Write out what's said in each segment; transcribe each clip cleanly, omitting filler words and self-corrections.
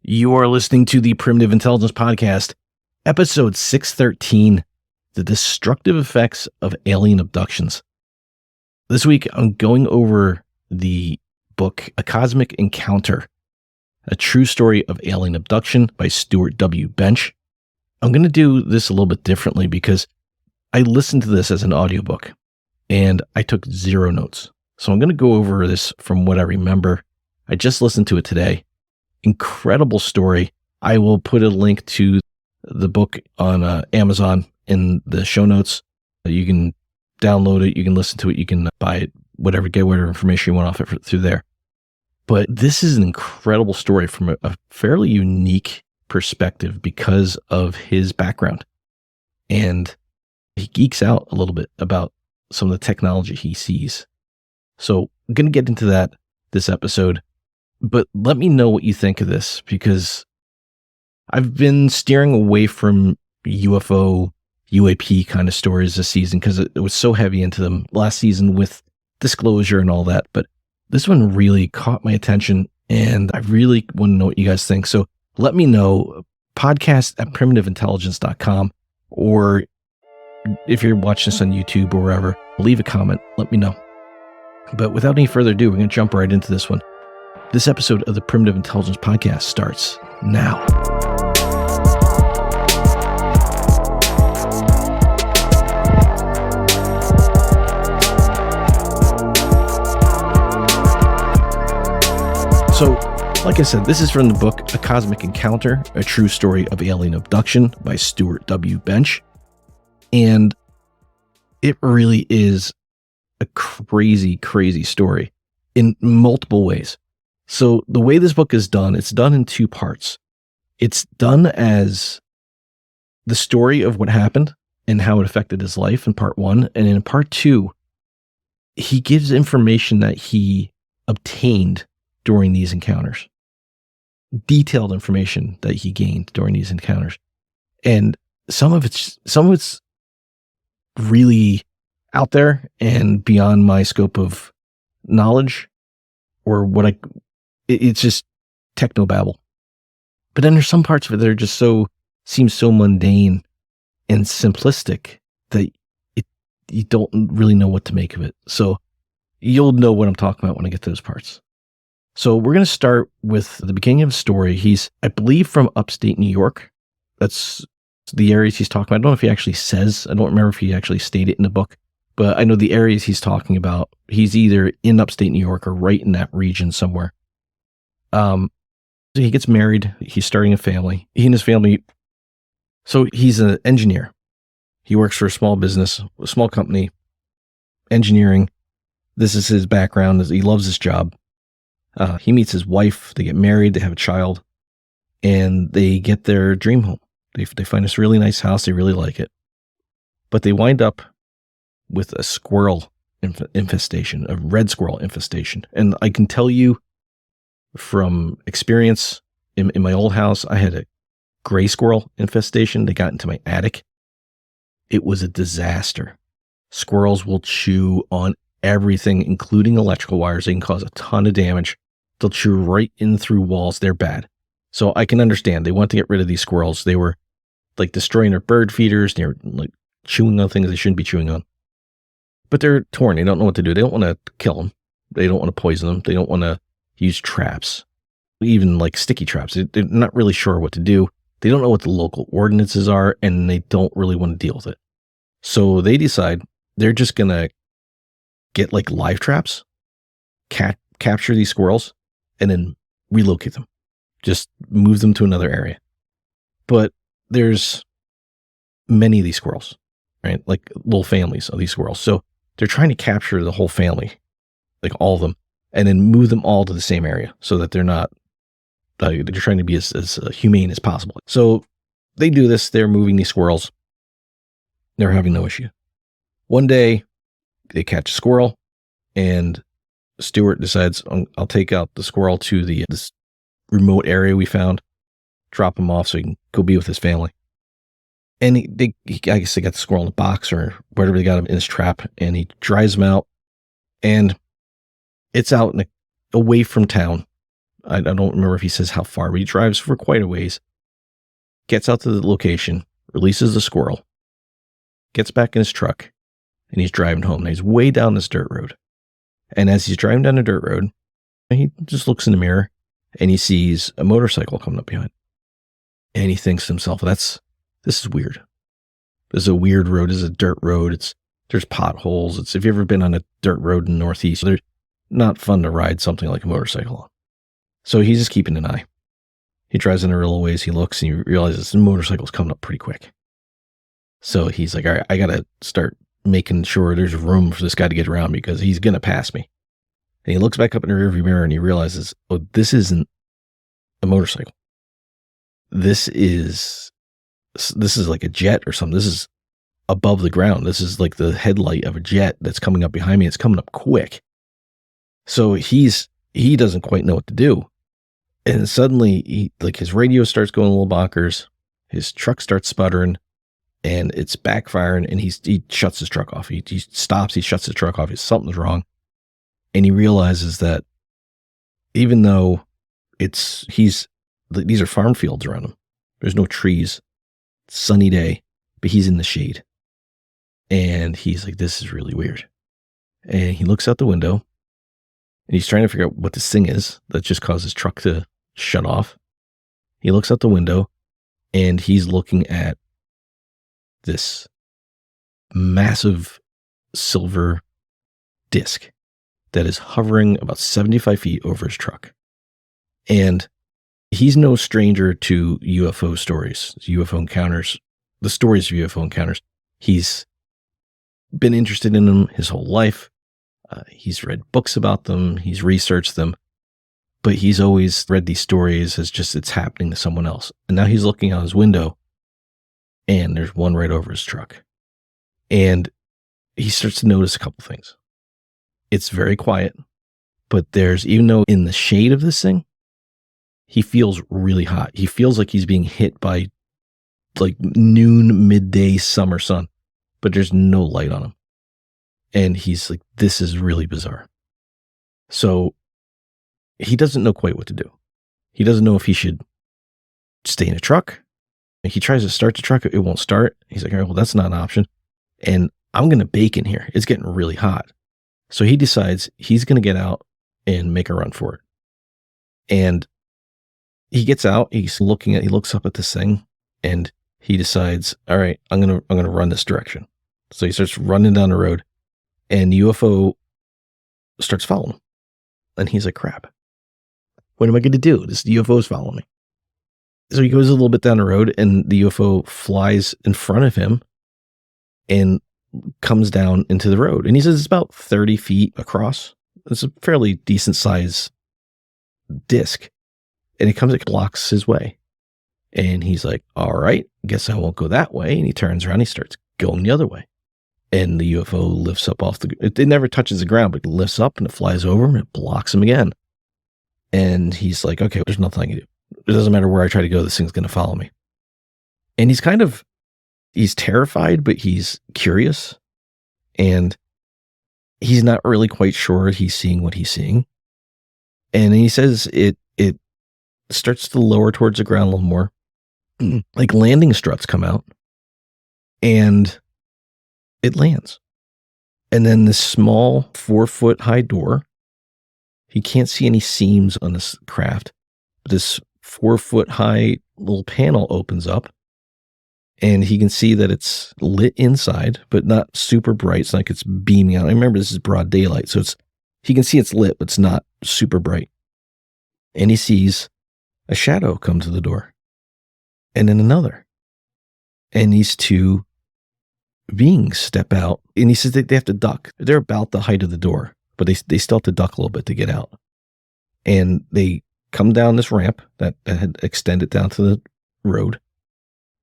You are listening to the Primitive Intelligence Podcast, episode 613, The Destructive Effects of Alien Abductions. This week, I'm going over the book, A Cosmic Encounter, a true story of alien abduction by Stuart W. Bench. I'm going to do this a little bit differently because I listened to this as an audiobook and I took zero notes. So I'm going to go over this from what I remember. I just listened to it today. Incredible story. I will put a link to the book on Amazon in the show notes. You can download it. You can listen to it. You can buy it, get whatever information you want off it through there. But this is an incredible story from a fairly unique perspective because of his background. And he geeks out a little bit about some of the technology he sees. So I'm going to get into that this episode. But let me know what you think of this, because I've been steering away from UFO, UAP kind of stories this season because it was so heavy into them last season with disclosure and all that. But this one really caught my attention, and I really want to know what you guys think. So let me know, podcast@primitiveintelligence.com, or if you're watching this on YouTube or wherever, leave a comment. Let me know. But without any further ado, we're going to jump right into this one. This episode of the Primitive Intelligence Podcast starts now. So, like I said, this is from the book, A Cosmic Encounter, a true story of alien abduction by Stuart W. Bench. And it really is a crazy, crazy story in multiple ways. So the way this book is done, it's done in two parts. It's done as the story of what happened and how it affected his life in part one. And in part two, he gives information that he obtained during these encounters. Detailed information that he gained during these encounters. And some of it's really out there and beyond my scope of knowledge, or it's just technobabble. But then there's some parts of it that are just seem so mundane and simplistic that you don't really know what to make of it. So you'll know what I'm talking about when I get to those parts. So we're going to start with the beginning of the story. He's, I believe, from upstate New York. That's the areas he's talking about. I don't know if he actually says, I don't remember if he actually stated in the book, but I know the areas he's talking about. He's either in upstate New York or right in that region somewhere. So he gets married. He's starting a family. He and his family. So he's an engineer. He works for a small business, a small company, engineering. This is his background. He loves his job. He meets his wife. They get married. They have a child, and they get their dream home. They find this really nice house. They really like it, but they wind up with a squirrel infestation, a red squirrel infestation. And I can tell you, from experience, in my old house, I had a gray squirrel infestation. They got into my attic. It was a disaster. Squirrels will chew on everything, including electrical wires. They can cause a ton of damage. They'll chew right in through walls. They're bad. So I can understand. They want to get rid of these squirrels. They were like destroying their bird feeders. They were like chewing on things they shouldn't be chewing on. But they're torn. They don't know what to do. They don't want to kill them. They don't want to poison them. They don't want to use traps, even like sticky traps. They're not really sure what to do. They don't know what the local ordinances are, and they don't really want to deal with it. So they decide they're just going to get like live traps, capture these squirrels, and then relocate them. Just move them to another area. But there's many of these squirrels, right? Like little families of these squirrels. So they're trying to capture the whole family, like all of them, and then move them all to the same area so that they're not, they're trying to be as humane as possible. So they do this. They're moving these squirrels. They're having no issue. One day they catch a squirrel, and Stuart decides, I'll take out the squirrel to this remote area we found, drop him off so he can go be with his family. And I guess they got the squirrel in a box or wherever they got him in his trap, and he drives him out, and it's out away from town, I don't remember if he says how far, but he drives for quite a ways, gets out to the location, releases the squirrel, gets back in his truck, and he's driving home. Now he's way down this dirt road. And as he's driving down the dirt road, he just looks in the mirror and he sees a motorcycle coming up behind. And he thinks to himself, this is weird. This is a weird road. This is a dirt road. There's potholes. If you've ever been on a dirt road in the Northeast, they're not fun to ride something like a motorcycle on. So he's just keeping an eye. He drives in a little ways. He looks and he realizes the motorcycle's coming up pretty quick. So he's like, all right, I got to start making sure there's room for this guy to get around because he's going to pass me. And he looks back up in the rearview mirror and he realizes, oh, this isn't a motorcycle. This is like a jet or something. This is above the ground. This is like the headlight of a jet that's coming up behind me. It's coming up quick. So he doesn't quite know what to do. And suddenly his radio starts going a little bonkers. His truck starts sputtering and it's backfiring and he shuts his truck off. He stops, he shuts his truck off. Something's wrong. And he realizes that even though these are farm fields around him, there's no trees, sunny day, but he's in the shade. And he's like, this is really weird. And he looks out the window and he's trying to figure out what this thing is that just caused his truck to shut off. He looks out the window and he's looking at this massive silver disc that is hovering about 75 feet over his truck. And he's no stranger to UFO stories, UFO encounters, the stories of UFO encounters. He's been interested in them his whole life. He's read books about them. He's researched them. But he's always read these stories as just it's happening to someone else. And now he's looking out his window and there's one right over his truck. And he starts to notice a couple things. It's very quiet, but even though in the shade of this thing, he feels really hot. He feels like he's being hit by like noon, midday summer sun, but there's no light on him. And he's like, this is really bizarre. So he doesn't know quite what to do. He doesn't know if he should stay in a truck. He tries to start the truck. It won't start. He's like, all right, well, that's not an option. And I'm going to bake in here. It's getting really hot. So he decides he's going to get out and make a run for it. And he gets out. He looks up at this thing and he decides, all right, I'm going to run this direction. So he starts running down the road and the UFO starts following him. And he's like, crap, what am I going to do? This UFO is following me. So he goes a little bit down the road and the UFO flies in front of him and comes down into the road. And he says it's about 30 feet across. It's a fairly decent size disc. And it blocks his way. And he's like, all right, guess I won't go that way. And he turns around, he starts going the other way. And the UFO lifts up it never touches the ground, but it lifts up and it flies over him and it blocks him again. And he's like, okay, there's nothing I can do. It doesn't matter where I try to go, this thing's going to follow me. And he's terrified, but he's curious. And he's not really quite sure he's seeing what he's seeing. And he says it starts to lower towards the ground a little more. Like landing struts come out. And it lands. And then this small 4-foot high door, he can't see any seams on this craft, but this 4-foot high little panel opens up and he can see that it's lit inside, but not super bright. It's like it's beaming out. I remember this is broad daylight. So he can see it's lit, but it's not super bright. And he sees a shadow come to the door and then another. And these two beings step out and he says they have to duck. They're about the height of the door, but they still have to duck a little bit to get out. And they come down this ramp that had extended down to the road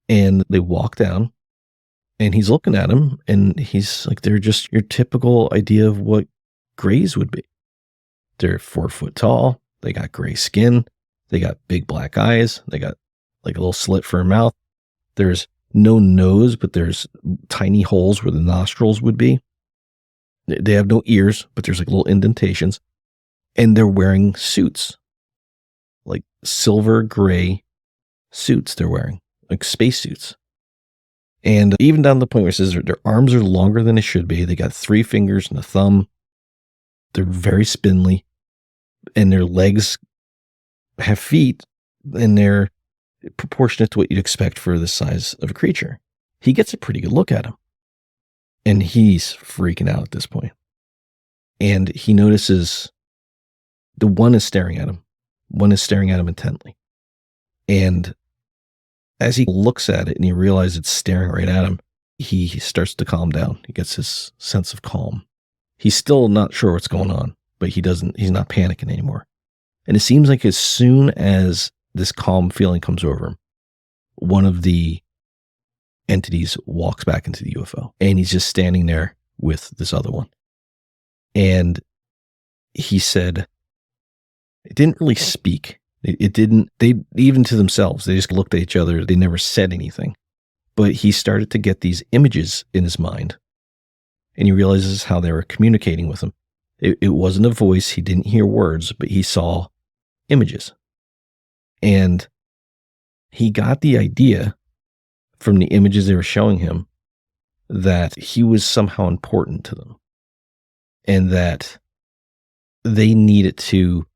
and they walk down and he's looking at them and he's like, they're just your typical idea of what grays would be. They're 4 foot tall. They got gray skin. They got big black eyes. They got like a little slit for a mouth. There's no nose, but there's tiny holes where the nostrils would be. They have no ears, but there's like little indentations. And they're wearing suits. like silver gray suits they're wearing, like spacesuits. And even down to the point where it says their arms are longer than they should be. They got 3 fingers and a thumb. They're very spindly. And their legs have feet, and they're proportionate to what you'd expect for the size of a creature. He gets a pretty good look at him. And he's freaking out at this point. And he notices the one is staring at him. One is staring at him intently. And as he looks at it and he realizes it's staring right at him, he starts to calm down. He gets his sense of calm. He's still not sure what's going on, but he's not panicking anymore. And it seems like as soon as this calm feeling comes over him, one of the entities walks back into the UFO, and he's just standing there with this other one. And he said, it didn't really speak. It didn't, even to themselves, they just looked at each other. They never said anything. But he started to get these images in his mind, and he realizes how they were communicating with him. It wasn't a voice. He didn't hear words, but he saw images. And he got the idea from the images they were showing him that he was somehow important to them, and that they needed to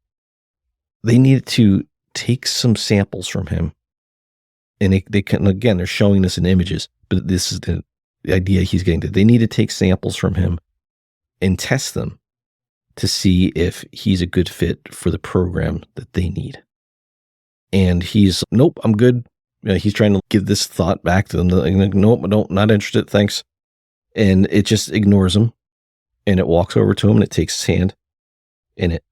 take some samples from him. And they can, again, they're showing this in images, but this is the idea he's getting to. They need to take samples from him and test them to see if he's a good fit for the program that they need. And he's, nope, I'm good. He's trying to give this thought back to them. Like, nope, not interested, thanks. And it just ignores him. And it walks over to him, and it takes his hand, and it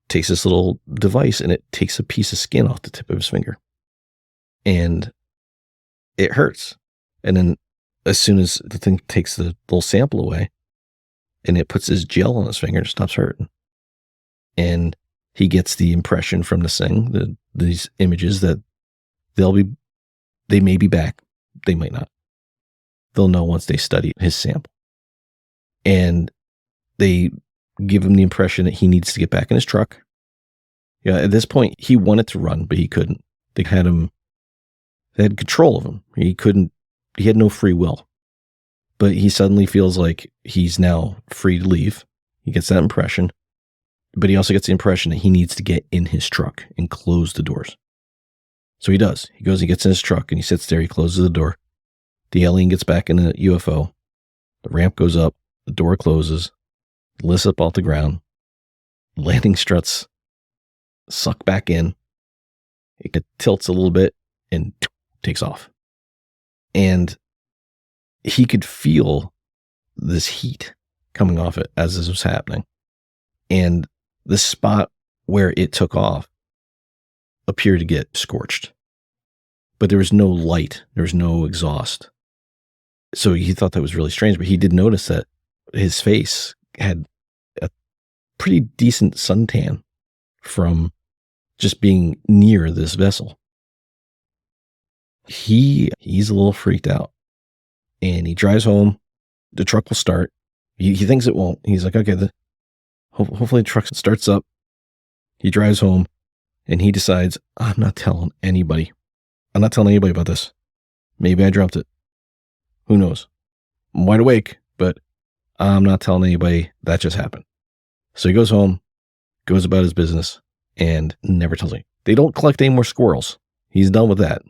takes this little device, and it takes a piece of skin off the tip of his finger. And it hurts. And then as soon as the thing takes the little sample away, and it puts this gel on his finger, it stops hurting. And he gets the impression from this thing, these images, that they may be back. They might not. They'll know once they study his sample. And they give him the impression that he needs to get back in his truck. Yeah, at this point, he wanted to run, but he couldn't. They had control of him. He had no free will. But he suddenly feels like he's now free to leave. He gets that impression. But he also gets the impression that he needs to get in his truck and close the doors. So he does. He goes, he gets in his truck, and he sits there, he closes the door. The alien gets back in the UFO. The ramp goes up, the door closes, lifts up off the ground, landing struts suck back in. It tilts a little bit and takes off. And he could feel this heat coming off it as this was happening. And the spot where it took off appeared to get scorched. But there was no light. There was no exhaust. So he thought that was really strange, but he did notice that his face had a pretty decent suntan from just being near this vessel. He's a little freaked out, and he drives home. The truck will start. He thinks it won't. He's like, okay, hopefully the truck starts up. He drives home, and he decides, I'm not telling anybody. I'm not telling anybody about this. Maybe I dreamt it. Who knows? I'm wide awake, but I'm not telling anybody that just happened. So he goes home, goes about his business, and never tells me. They don't collect any more squirrels. He's done with that.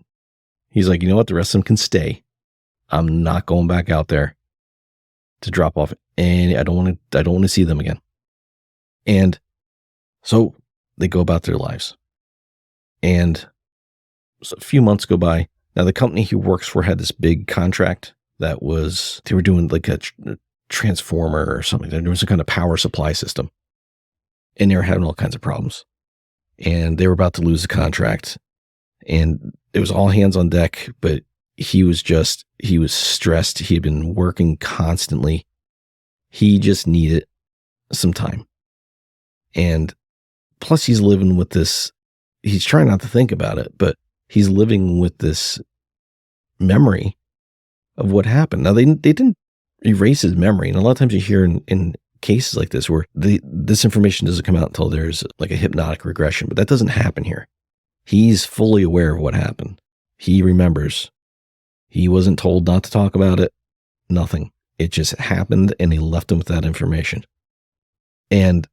He's like, you know what? The rest of them can stay. I'm not going back out there to drop off, and I don't want to see them again. And so they go about their lives. And so a few months go by. Now, the company he works for had this big contract that they were doing like a transformer or something. There was some kind of power supply system. And they were having all kinds of problems. And they were about to lose the contract. And it was all hands on deck, but he was stressed. He had been working constantly. He just needed some time. And plus he's living with this, he's trying not to think about it, but he's living with this memory of what happened. Now, they didn't erase his memory. And a lot of times you hear in cases like this where this information doesn't come out until there's like a hypnotic regression, but that doesn't happen here. He's fully aware of what happened. He remembers. He wasn't told not to talk about it. Nothing. It just happened, and he left him with that information. And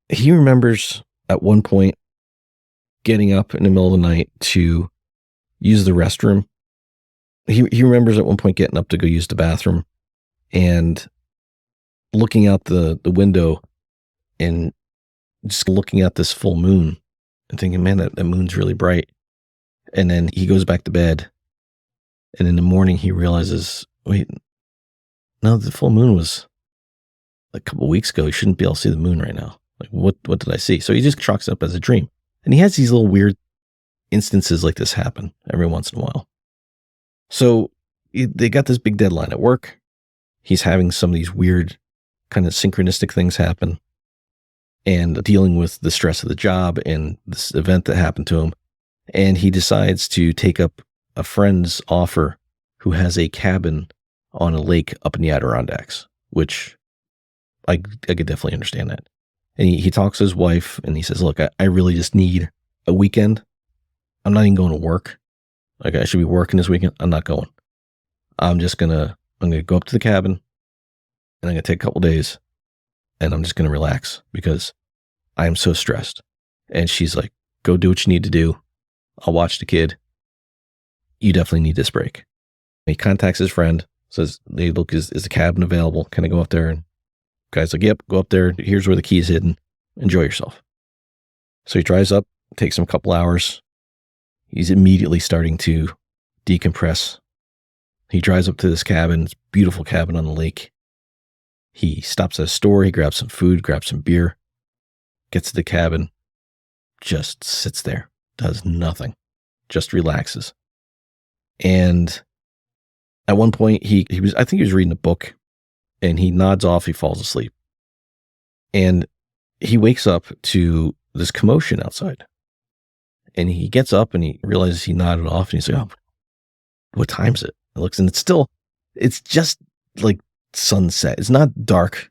he remembers at one point getting up in the middle of the night to use the restroom. He remembers at one point getting up to go use the bathroom and looking out the window and just looking at this full moon and thinking, man, that moon's really bright. And then he goes back to bed. And in the morning, he realizes, wait, no, the full moon was a couple of weeks ago. You shouldn't be able to see the moon right now. Like, what did I see? So he just chalks it up as a dream. And he has these little weird instances like this happen every once in a while. So they got this big deadline at work. He's having some of these weird kind of synchronistic things happen and dealing with the stress of the job and this event that happened to him. And he decides to take up a friend's offer who has a cabin on a lake up in the Adirondacks, which I could definitely understand that. And he talks to his wife and he says, look, I really just need a weekend. I'm not even going to work. Like, I should be working this weekend. I'm not going. I'm going to go up to the cabin and I'm going to take a couple days and I'm just going to relax because I am so stressed. And she's like, go do what you need to do. I'll watch the kid. You definitely need this break. He contacts his friend, says, hey, look, is the cabin available? Can I go up there? And the guy's like, yep, go up there. Here's where the key is hidden. Enjoy yourself. So he drives up, takes him a couple hours. He's immediately starting to decompress. He drives up to this cabin, this beautiful cabin on the lake. He stops at a store. He grabs some food, grabs some beer, gets to the cabin, just sits there, does nothing, just relaxes. And at one point, I think he was reading a book, and he nods off. He falls asleep, and he wakes up to this commotion outside. And he gets up and he realizes he nodded off, and he's like, "Oh, what time is it?" He looks, and it's just like sunset. It's not dark,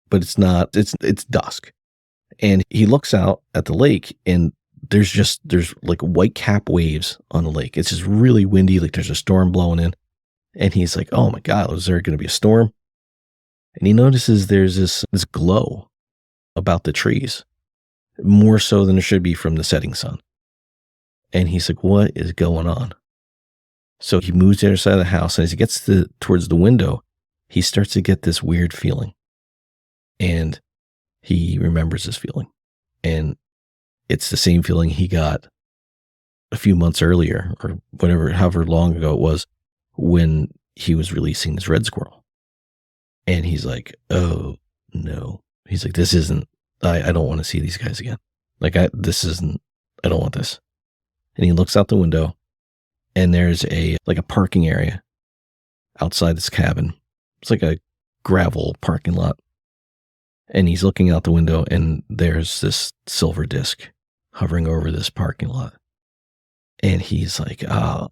but it's dusk. And he looks out at the lake, and there's like white cap waves on the lake. It's just really windy, like there's a storm blowing in. And he's like, oh my God, is there going to be a storm? And he notices there's this glow about the trees, more so than there should be from the setting sun. And he's like, what is going on? So he moves to the other side of the house, and as he gets towards the window, he starts to get this weird feeling. And he remembers this feeling. And it's the same feeling he got a few months earlier, or however long ago it was, when he was releasing this red squirrel. And he's like, oh no. He's like, this isn't, I don't want to see these guys again. Like, I don't want this. And he looks out the window, and there's a parking area outside this cabin. It's like a gravel parking lot. And he's looking out the window, and there's this silver disc hovering over this parking lot. And he's like, I'm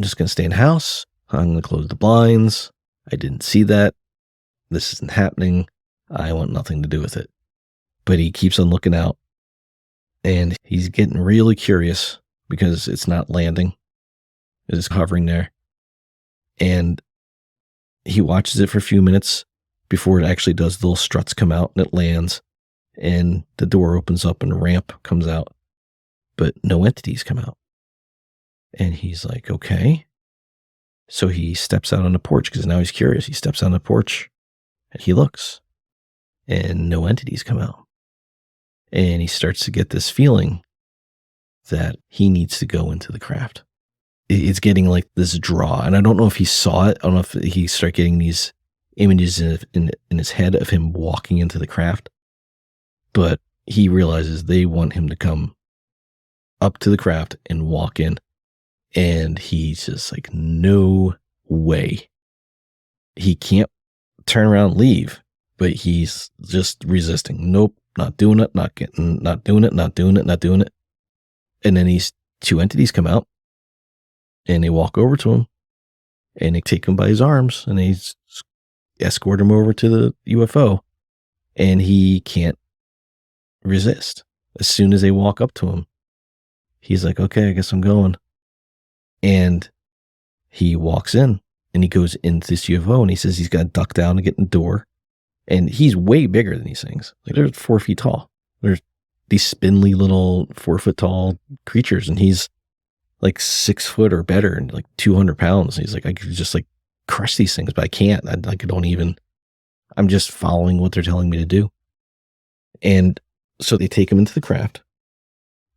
just going to stay in the house. I'm going to close the blinds. I didn't see that. This isn't happening. I want nothing to do with it. But he keeps on looking out, and he's getting really curious because it's not landing. It is hovering there. And he watches it for a few minutes before it actually does. The little struts come out and it lands, and the door opens up and a ramp comes out, but no entities come out. And he's like, okay. So he steps out on the porch because now he's curious. He steps on the porch and he looks, and no entities come out. And he starts to get this feeling that he needs to go into the craft. It's getting like this draw. And I don't know if he saw it. I don't know if he started getting these images in his head of him walking into the craft. But he realizes they want him to come up to the craft and walk in. And he's just like, no way. He can't turn around and leave, but he's just resisting. Nope, not doing it, not doing it. And then these two entities come out, and they walk over to him, and they take him by his arms, and they escort him over to the UFO, and he can't resist. As soon as they walk up to him, he's like, okay, I guess I'm going. And he walks in and he goes into this UFO and he says he's got to duck down to get in the door. And he's way bigger than these things. Like, they're 4 feet tall. There's these spindly little 4 foot tall creatures. And he's like 6 foot or better and like 200 pounds. And he's like, I could just like crush these things, but I can't. I'm just following what they're telling me to do. And so they take him into the craft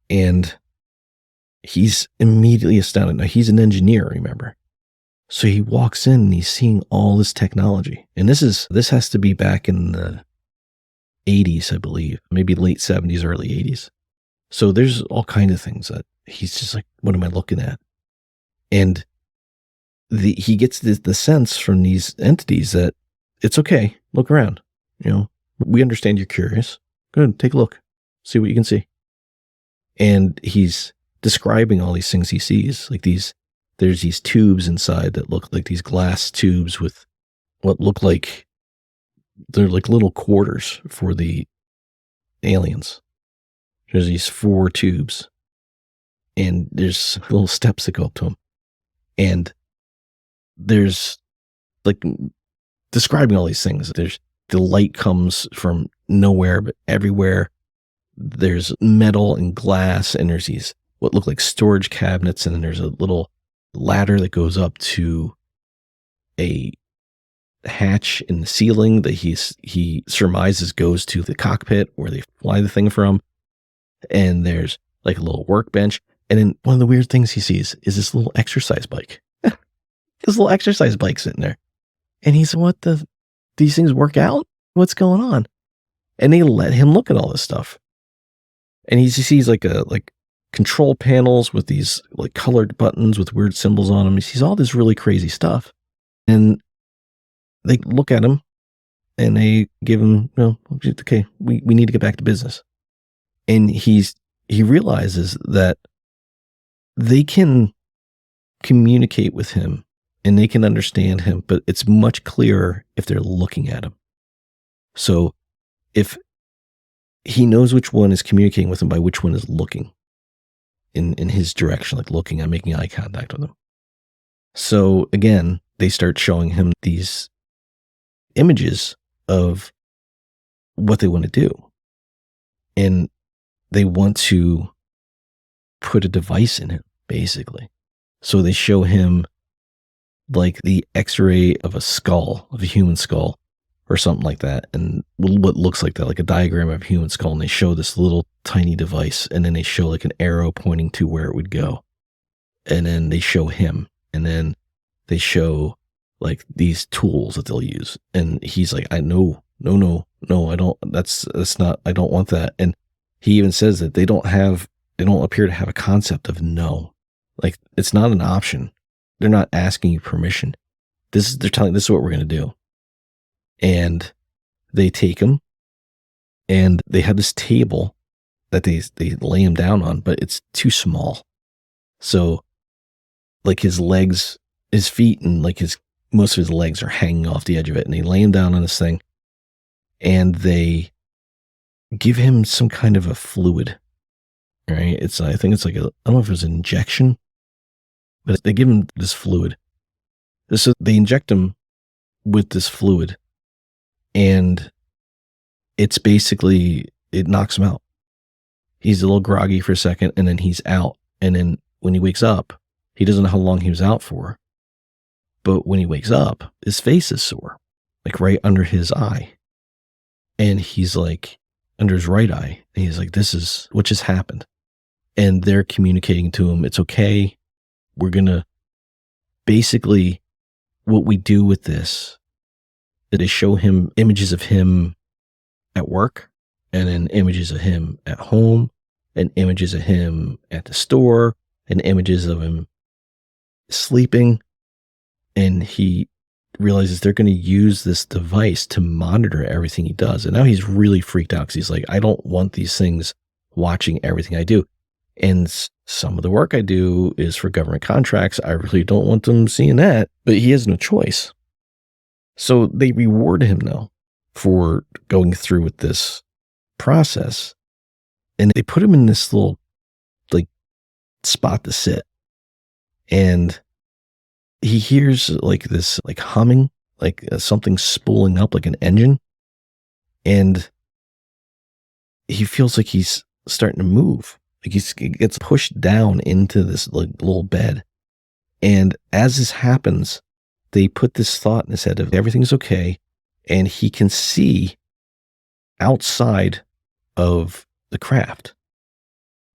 and he's immediately astounded. Now, he's an engineer, remember? So he walks in and he's seeing all this technology. And this has to be back in the 80s, I believe, maybe late 70s, early 80s. So there's all kinds of things that he's just like, what am I looking at? And he gets the sense from these entities that it's okay, look around. We understand you're curious. Good, take a look, see what you can see. And he's describing all these things he sees, like there's these tubes inside that look like these glass tubes with what look like they're like little quarters for the aliens. There's these 4 tubes and there's little steps that go up to them. And there's like describing all these things. There's the light comes from nowhere, but everywhere. There's metal and glass and there's these what look like storage cabinets. And then there's a little ladder that goes up to a hatch in the ceiling that he surmises goes to the cockpit where they fly the thing from. And there's like a little workbench. And then one of the weird things he sees is this little exercise bike. This little exercise bike sitting there. And he's, these things work out? What's going on? And they let him look at all this stuff. And he sees like control panels with these like colored buttons with weird symbols on them. He sees all this really crazy stuff. And they look at him and they give him, okay, we need to get back to business. And he realizes that they can communicate with him and they can understand him, but it's much clearer if they're looking at him. So if he knows which one is communicating with him by which one is looking in his direction, like looking and making eye contact with him. So again, they start showing him these images of what they want to do. And they want to put a device in him, basically. So they show him like the x-ray of a skull, of a human skull, or something like that. And what looks like that, like a diagram of a human skull. And they show this little tiny device. And then they show like an arrow pointing to where it would go. And then they show him. And then they show like these tools that they'll use. And he's like, no, I don't, that's not, I don't want that. And he even says that they don't appear to have a concept of no. Like, it's not an option. They're not asking you permission. They're telling, this is what we're going to do. And they take him and they have this table that they lay him down on, but it's too small. So like his legs, his feet and like most of his legs are hanging off the edge of it. And they lay him down on this thing and they give him some kind of a fluid, right? I think it's like I don't know if it was an injection, but they give him this fluid. So they inject him with this fluid and it's basically, it knocks him out. He's a little groggy for a second and then he's out. And then when he wakes up, he doesn't know how long he was out for. But when he wakes up, his face is sore, like right under his eye. And he's like, under his right eye. And he's like, this is what just happened. And they're communicating to him, it's okay. We're going to basically, what we do with this, they show him images of him at work and then images of him at home and images of him at the store and images of him sleeping. And he realizes they're going to use this device to monitor everything he does. And now he's really freaked out because he's like, I don't want these things watching everything I do. And some of the work I do is for government contracts. I really don't want them seeing that, but he has no choice. So they reward him though for going through with this process. And they put him in this little like spot to sit. And he hears like this like humming, like something spooling up like an engine. And he feels like he's starting to move. Like he gets pushed down into this like little bed. And as this happens, they put this thought in his head of everything's okay. And he can see outside of the craft,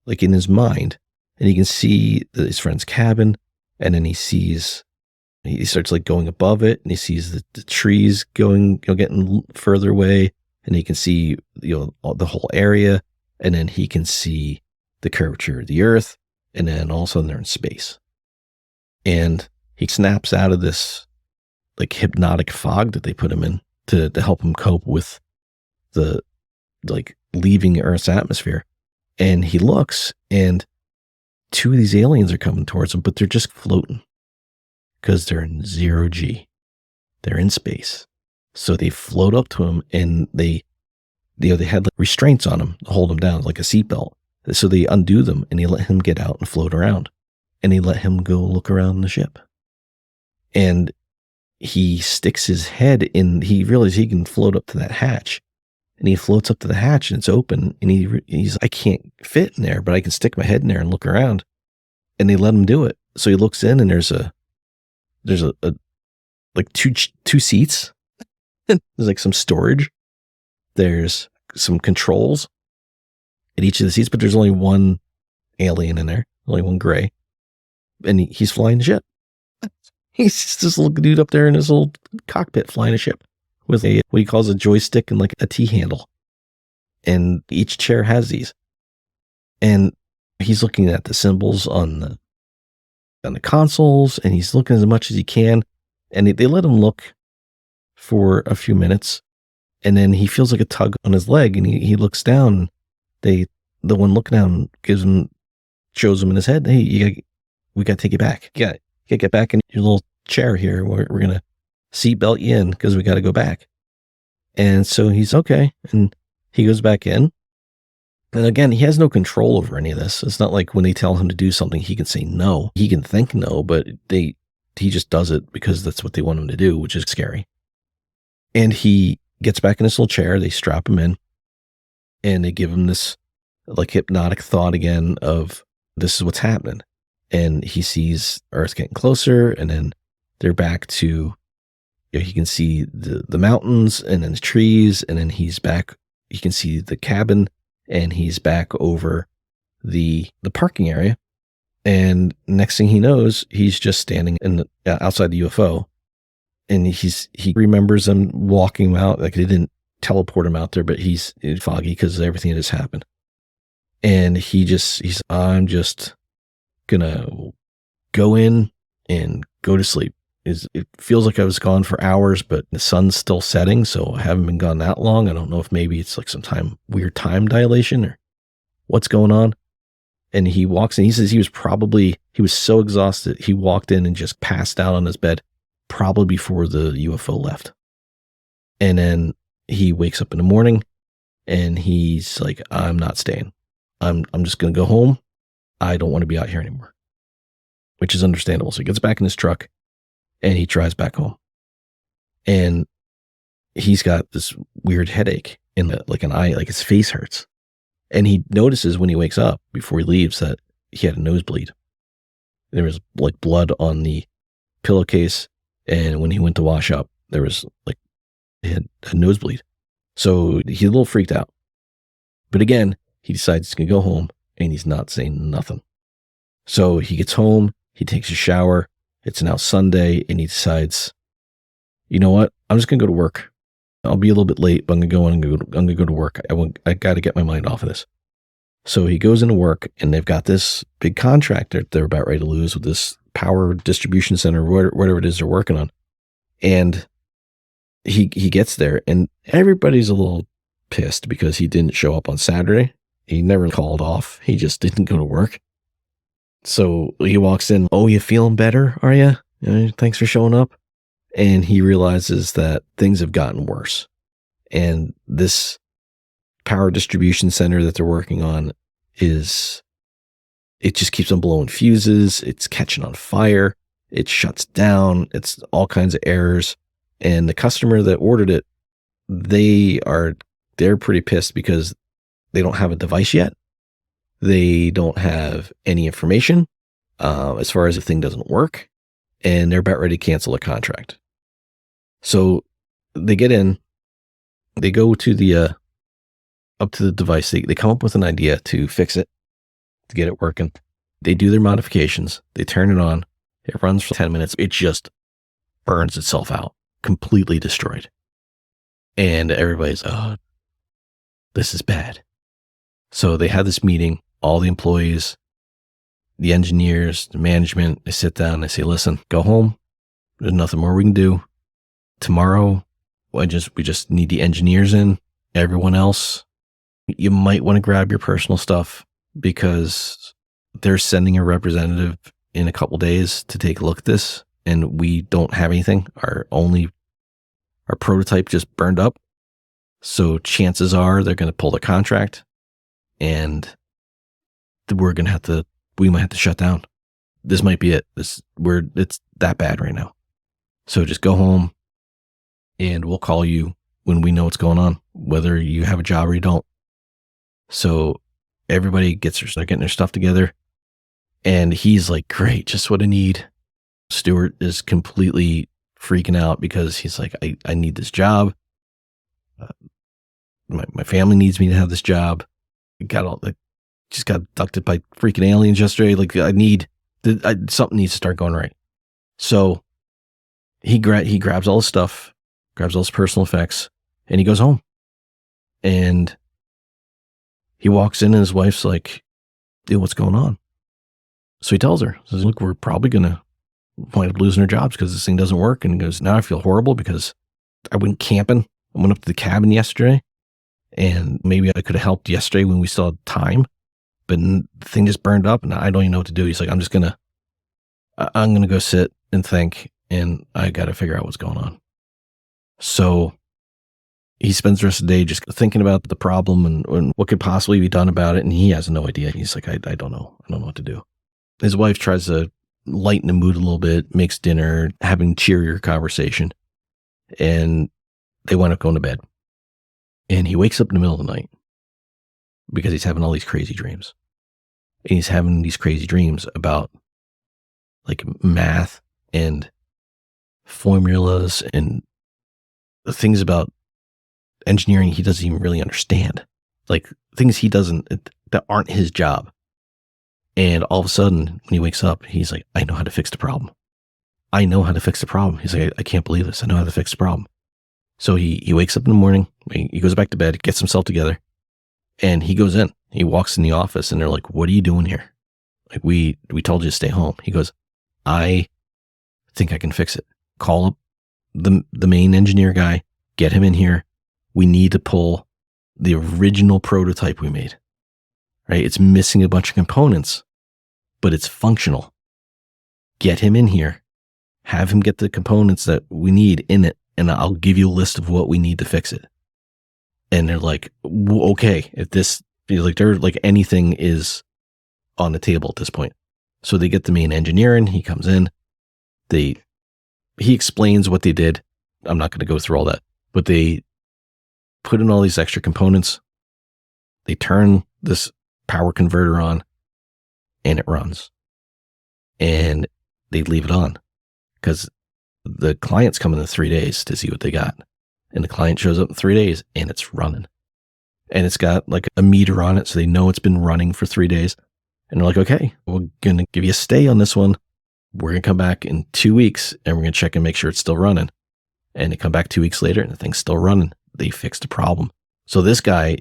like in his mind. And he can see his friend's cabin. And then he starts like going above it, and he sees the trees going, getting further away. And he can see, the whole area. And then he can see the curvature of the earth. And then all of a sudden they're in space. And he snaps out of this like hypnotic fog that they put him in to help him cope with the like leaving Earth's atmosphere. And he looks, and 2 of these aliens are coming towards him, but they're just floating because they're in 0G. They're in space. So they float up to him, and they had like restraints on him to hold him down, like a seatbelt. So they undo them, and they let him get out and float around. And they let him go look around the ship. And he sticks his head in, he realizes he can float up to that hatch. And he floats up to the hatch, and it's open. And he's, I can't fit in there, but I can stick my head in there and look around. And they let him do it. So he looks in, and there's a like two seats. There's like some storage. There's some controls at each of the seats, but there's only one alien in there, only one gray. And he's flying the ship. He's just this little dude up there in his little cockpit flying a ship with what he calls a joystick and like a T-handle. And each chair has these. And he's looking at the symbols on the consoles, and he's looking as much as he can. And they let him look for a few minutes, and then he feels like a tug on his leg, and he looks down. The one looking down shows him in his head, hey, we got to take you back. You got to get back in your little chair here. We're going to seatbelt you in because we got to go back. And so he's okay. And he goes back in. And again, he has no control over any of this. It's not like when they tell him to do something, he can say no. He can think no, but he just does it because that's what they want him to do, which is scary. And he gets back in his little chair. They strap him in, and they give him this like hypnotic thought again of this is what's happening. And he sees Earth getting closer, and then they're back to, he can see the mountains and then the trees, and then he's back. He can see the cabin, and he's back over the parking area. And next thing he knows, he's just standing outside the UFO. And he remembers them walking him out. Like they didn't teleport him out there, but he's foggy because of everything that has happened. And I'm just gonna go in and go to sleep. It feels like I was gone for hours, but the sun's still setting, so I haven't been gone that long. I don't know if maybe it's like weird time dilation or what's going on. And he walks in. He says he was so exhausted, he walked in and just passed out on his bed, probably before the UFO left. And then he wakes up in the morning, and he's like, I'm not staying. I'm just going to go home. I don't want to be out here anymore, which is understandable. So he gets back in his truck, and he drives back home. And he's got this weird headache in like an eye, like his face hurts. And he notices when he wakes up before he leaves that he had a nosebleed. There was like blood on the pillowcase. And when he went to wash up, there was like, he had a nosebleed. So he's a little freaked out. But again, he decides he's going to go home, and he's not saying nothing. So he gets home, he takes a shower. It's now Sunday, and he decides, you know what? I'm just going to go to work. I'll be a little bit late, but I'm going to go to work. I got to get my mind off of this. So he goes into work, and they've got this big contract that they're about ready to lose with this power distribution center, whatever it is they're working on. And he gets there, and everybody's a little pissed because he didn't show up on Saturday. He never called off. He just didn't go to work. So he walks in. Oh, you feeling better? Are you? Thanks for showing up. And he realizes that things have gotten worse. And this power distribution center that they're working on it just keeps on blowing fuses. It's catching on fire. It shuts down. It's all kinds of errors. And the customer that ordered it, they're pretty pissed because they don't have a device yet. They don't have any information as far as the thing doesn't work, and they're about ready to cancel a contract. So they get in, they go to the up to the device. They come up with an idea to fix it, to get it working. They do their modifications. They turn it on. It runs for 10 minutes. It just burns itself out, completely destroyed. And everybody's, oh, this is bad. So they have this meeting, all the employees, the engineers, the management, they sit down, they say, listen, go home. There's nothing more we can do. Tomorrow, we just need the engineers in. Everyone else, you might want to grab your personal stuff because they're sending a representative in a couple days to take a look at this, and we don't have anything. Our prototype just burned up. So chances are they're going to pull the contract, and we might have to shut down. This might be it. It's that bad right now. So just go home, and we'll call you when we know what's going on, whether you have a job or you don't. So everybody they're getting their stuff together, and he's like, great, just what I need. Stuart is completely freaking out because he's like, I need this job. My family needs me to have this job. Just got abducted by freaking aliens yesterday. Like, something needs to start going right. So he grabs all his stuff, grabs all his personal effects, and he goes home. And he walks in, and his wife's like, dude, what's going on? So he tells her, says, look, we're probably going to wind up losing our jobs because this thing doesn't work. And he goes, now I feel horrible because I went camping. I went up to the cabin yesterday, and maybe I could have helped yesterday when we still had time, but the thing just burned up and I don't even know what to do. He's like, I'm going to go sit and think, and I got to figure out what's going on. So he spends the rest of the day just thinking about the problem and what could possibly be done about it. And he has no idea. He's like, I don't know. I don't know what to do. His wife tries to lighten the mood a little bit, makes dinner, having cheerier conversation, and they wind up going to bed. And he wakes up in the middle of the night because he's having all these crazy dreams. And he's having these crazy dreams about like math and formulas and the things about engineering he doesn't even really understand. Like things that aren't his job. And all of a sudden, when he wakes up, he's like, I know how to fix the problem. I know how to fix the problem. He's like, I can't believe this. I know how to fix the problem. So he wakes up in the morning, he goes back to bed, gets himself together, and he goes in. He walks in the office, and they're like, what are you doing here? Like, we told you to stay home. He goes, I think I can fix it. Call up the main engineer guy, get him in here. We need to pull the original prototype we made, right? It's missing a bunch of components, but it's functional. Get him in here, have him get the components that we need in it, and I'll give you a list of what we need to fix it. And they're like, okay, if this, they're like, anything is on the table at this point. So they get the main engineer in, he comes in, he explains what they did. I'm not going to go through all that, but they put in all these extra components. They turn this power converter on and it runs, and they leave it on because the client's coming in 3 days to see what they got. And the client shows up in 3 days and it's running, and it's got like a meter on it. So they know it's been running for 3 days, and they're like, okay, we're going to give you a stay on this one. We're going to come back in 2 weeks and we're going to check and make sure it's still running. And they come back 2 weeks later and the thing's still running. They fixed the problem. So this guy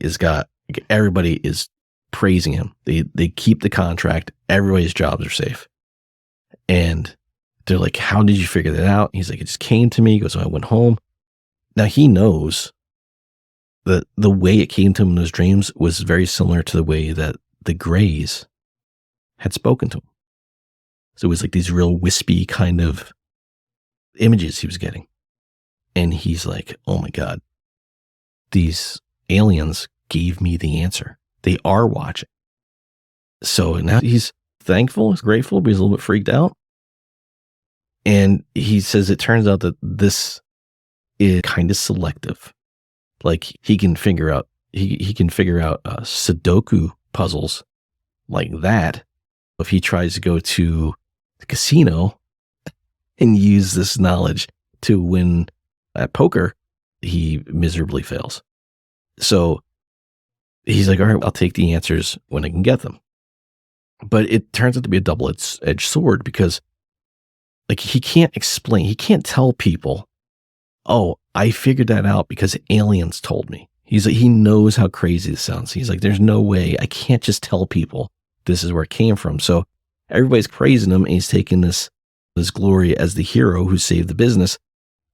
everybody is praising him. They keep the contract. Everybody's jobs are safe. And they're like, how did you figure that out? He's like, it just came to me. He goes, so I went home. Now he knows that the way it came to him in those dreams was very similar to the way that the Greys had spoken to him. So it was like these real wispy kind of images he was getting. And he's like, oh my God, these aliens gave me the answer. They are watching. So now he's thankful, he's grateful, but he's a little bit freaked out. And he says it turns out that this is kind of selective. Like he can figure out Sudoku puzzles like that. If he tries to go to the casino and use this knowledge to win at poker, he miserably fails. So he's like, all right, I'll take the answers when I can get them. But it turns out to be a double-edged sword because like he can't tell people, oh, I figured that out because aliens told me. He's like, he knows how crazy this sounds. He's like, there's no way. I can't just tell people this is where it came from. So everybody's praising him and he's taking this glory as the hero who saved the business,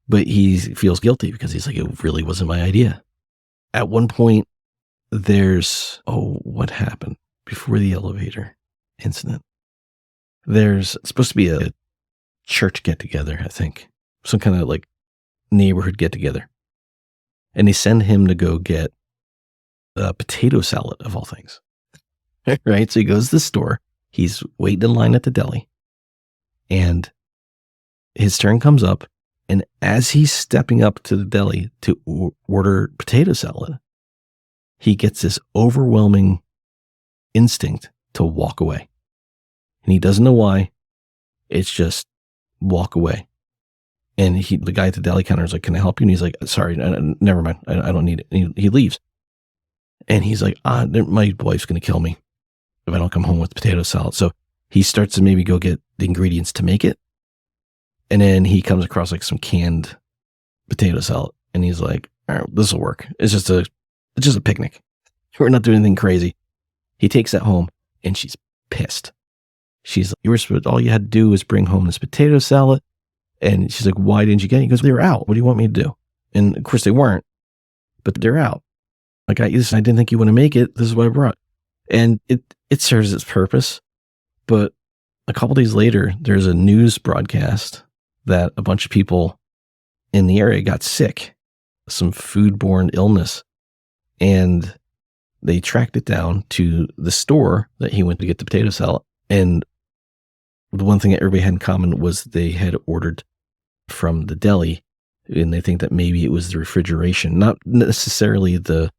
but he feels guilty because he's like, it really wasn't my idea. At one point, what happened before the elevator incident? There's supposed to be a church get together, I think, some kind of like neighborhood get together. And they send him to go get a potato salad of all things. Right? So he goes to the store. He's waiting in line at the deli. And his turn comes up. And as he's stepping up to the deli to order potato salad, he gets this overwhelming instinct to walk away. And he doesn't know why. It's just walk away. And the guy at the deli counter is like, can I help you? And he's like, sorry, never mind. I don't need it. And he leaves. And he's like, my wife's going to kill me if I don't come home with potato salad. So he starts to maybe go get the ingredients to make it. And then he comes across like some canned potato salad. And he's like, all right, this will work. It's just a picnic. We're not doing anything crazy. He takes that home and she's pissed. She's like, all you had to do was bring home this potato salad. And she's like, why didn't you get it? He goes, they were out. What do you want me to do? And of course they weren't, but they're out. Like, I didn't think you want to make it. This is what I brought. And it serves its purpose. But a couple days later, there's a news broadcast that a bunch of people in the area got sick, some foodborne illness. And they tracked it down to the store that he went to get the potato salad. And the one thing that everybody had in common was they had ordered from the deli, and they think that maybe it was the refrigeration, not necessarily the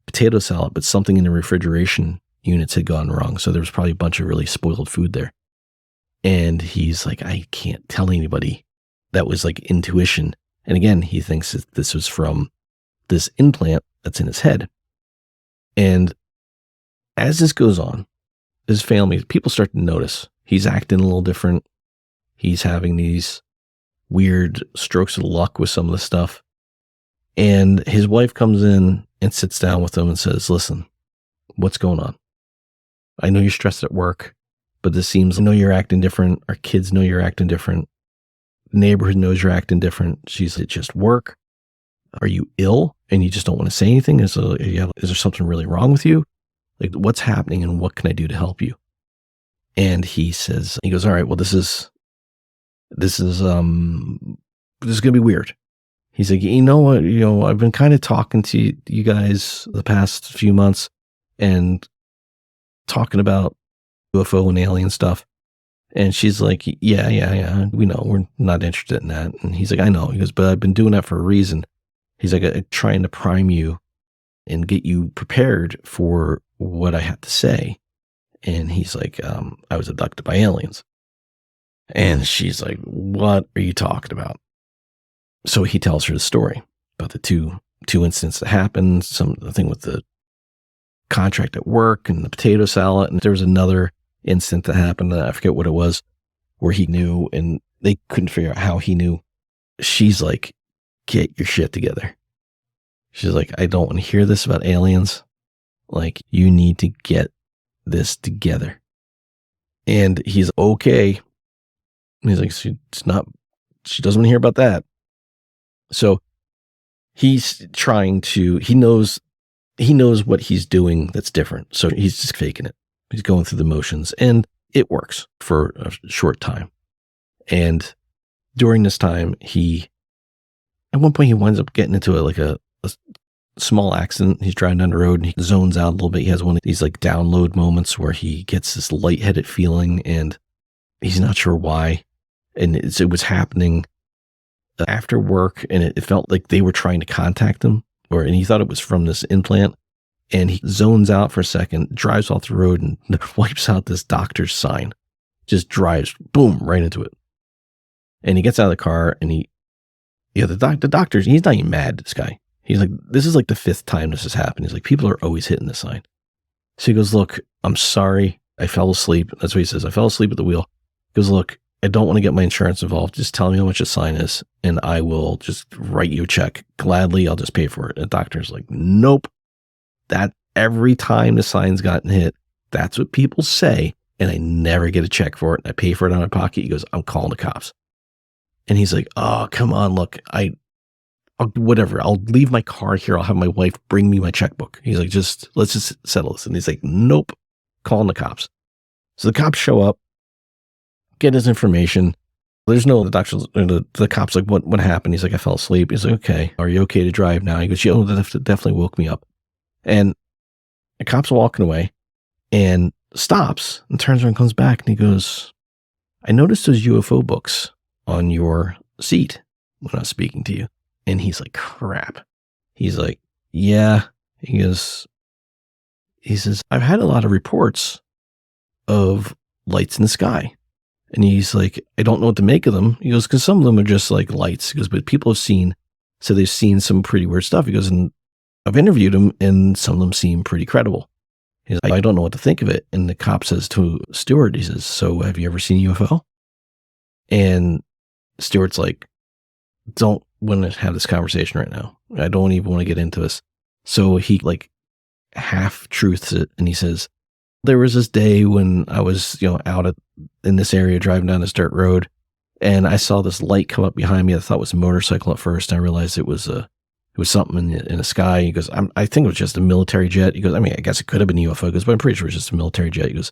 potato salad, but something in the refrigeration units had gone wrong. So there was probably a bunch of really spoiled food there. And he's like, I can't tell anybody. That was like intuition. And again, he thinks that this was from this implant that's in his head. And as this goes on, his family, people start to notice he's acting a little different. He's having these weird strokes of luck with some of the stuff. And his wife comes in and sits down with him and says, listen, what's going on? I know you're stressed at work, but I know you're acting different. Our kids know you're acting different. The neighborhood knows you're acting different. She's like, just work. Are you ill and you just don't want to say anything? Is there something really wrong with you? Like, what's happening and what can I do to help you? And he goes, all right, well, this is going to be weird. He's like, you know what, I've been kind of talking to you guys the past few months and talking about UFO and alien stuff. And she's like, yeah, we know, we're not interested in that. And he's like, I know. He goes, but I've been doing that for a reason. He's like, I'm trying to prime you and get you prepared for what I have to say. And he's like, I was abducted by aliens. And she's like, what are you talking about? So he tells her the story about the two incidents that happened, the thing with the contract at work and the potato salad. And there was another incident that happened, I forget what it was, where he knew and they couldn't figure out how he knew. She's like, get your shit together. She's like, I don't want to hear this about aliens. Like, you need to get this together. And he's okay. And he's like, she doesn't want to hear about that. So he's he knows what he's doing that's different. So he's just faking it. He's going through the motions and it works for a short time. And during this time, he at one point he winds up getting into a small accident. He's driving down the road and he zones out a little bit. He has one of these like download moments where he gets this lightheaded feeling and he's not sure why. And it was happening after work, and it felt like they were trying to contact him, and he thought it was from this implant. And he zones out for a second, drives off the road, and wipes out this doctor's sign. Just drives, boom, right into it. And he gets out of the car, and the doctor, he's not even mad, this guy. He's like, this is like the 5th time this has happened. He's like, people are always hitting this sign. So he goes, look, I'm sorry. I fell asleep. That's what he says. I fell asleep at the wheel. He goes, look, I don't want to get my insurance involved. Just tell me how much the sign is, and I will just write you a check. Gladly, I'll just pay for it. And the doctor's like, nope. That every time the sign's gotten hit, that's what people say, and I never get a check for it. I pay for it out of my pocket. He goes, I'm calling the cops. And he's like, oh, come on, look, whatever. I'll leave my car here. I'll have my wife bring me my checkbook. He's like, let's just settle this. And he's like, nope, calling the cops. So the cops show up, get his information. There's no, the cop's like, what happened? He's like, I fell asleep. He's like, okay, are you okay to drive now? He goes, yeah, that definitely woke me up. And the cop's walking away and stops and turns around and comes back and he goes, I noticed those UFO books on your seat when I was speaking to you. And he's like, crap. He's like, yeah. He says, I've had a lot of reports of lights in the sky. And he's like, I don't know what to make of them. He goes, because some of them are just like lights. He goes, but people have they've seen some pretty weird stuff. He goes, and I've interviewed them and some of them seem pretty credible. He's like, I don't know what to think of it. And the cop says to Stuart, he says, so have you ever seen a UFO? And Stuart's like, don't want to have this conversation right now. I don't even want to get into this. So he like half truths it. And he says, there was this day when I was, out in this area driving down this dirt road, and I saw this light come up behind me. I thought it was a motorcycle at first. And I realized it was something in the sky. He goes, I think it was just a military jet. He goes, I mean, I guess it could have been a UFO. He goes, but I'm pretty sure it was just a military jet. He goes,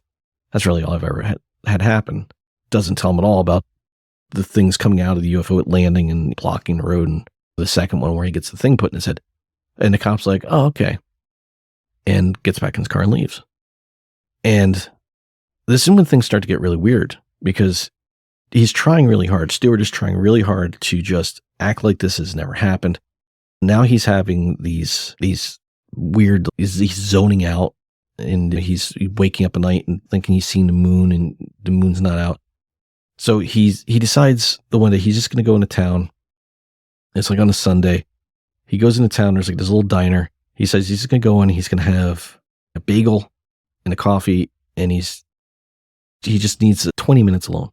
that's really all I've ever had happen. Doesn't tell him at all about the things coming out of the UFO at landing and blocking the road. And the second one where he gets the thing put in his head. And the cop's like, oh, okay. And gets back in his car and leaves. And this is when things start to get really weird, because he's trying really hard. Stuart is trying really hard to just act like this has never happened. Now he's having these weird, he's zoning out, and he's waking up at night and thinking he's seen the moon, and the moon's not out. So he decides the one day he's just going to go into town. It's like on a Sunday. He goes into town. There's like this little diner. He says he's going to go in. He's going to have a bagel and a coffee, and he just needs 20 minutes alone.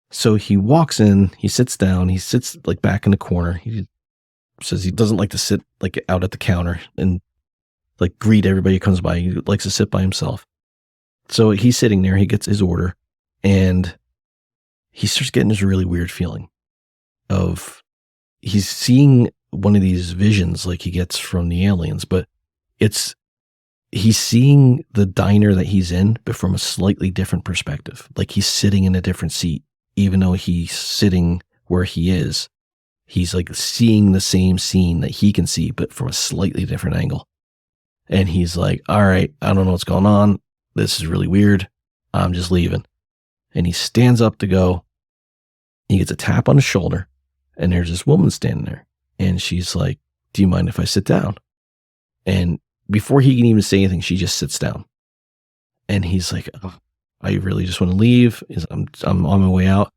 So he walks in, he sits down, he sits like back in the corner. He says he doesn't like to sit like out at the counter and like greet everybody who comes by. He likes to sit by himself. So he's sitting there, he gets his order, and he starts getting this really weird feeling of he's seeing one of these visions like he gets from the aliens, but he's seeing the diner that he's in, but from a slightly different perspective. Like he's sitting in a different seat, even though he's sitting where he is. He's like seeing the same scene that he can see, but from a slightly different angle. And he's like, all right, I don't know what's going on. This is really weird. I'm just leaving. And he stands up to go. He gets a tap on his shoulder, and there's this woman standing there. And she's like, do you mind if I sit down? And before he can even say anything, she just sits down. And he's like, oh, I really just want to leave. I'm on my way out.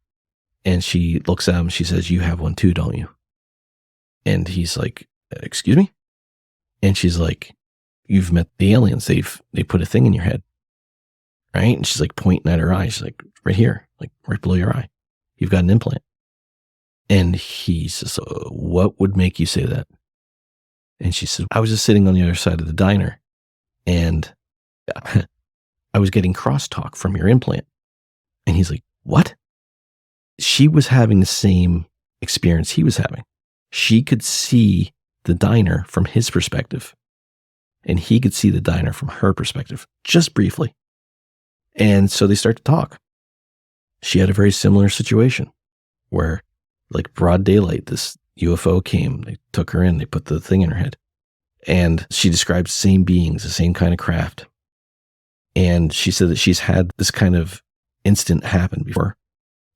And she looks at him. She says, you have one too, don't you? And he's like, excuse me? And she's like, you've met the aliens. They put a thing in your head. Right? And she's like pointing at her eye. She's like, right here, like right below your eye. You've got an implant. And he says, what would make you say that? And she said, I was just sitting on the other side of the diner, and I was getting crosstalk from your implant. And he's like, what? She was having the same experience he was having. She could see the diner from his perspective, and he could see the diner from her perspective, just briefly. And so they start to talk. She had a very similar situation where, like broad daylight, this UFO came, they took her in, they put the thing in her head. And she described the same beings, the same kind of craft. And she said that she's had this kind of incident happen before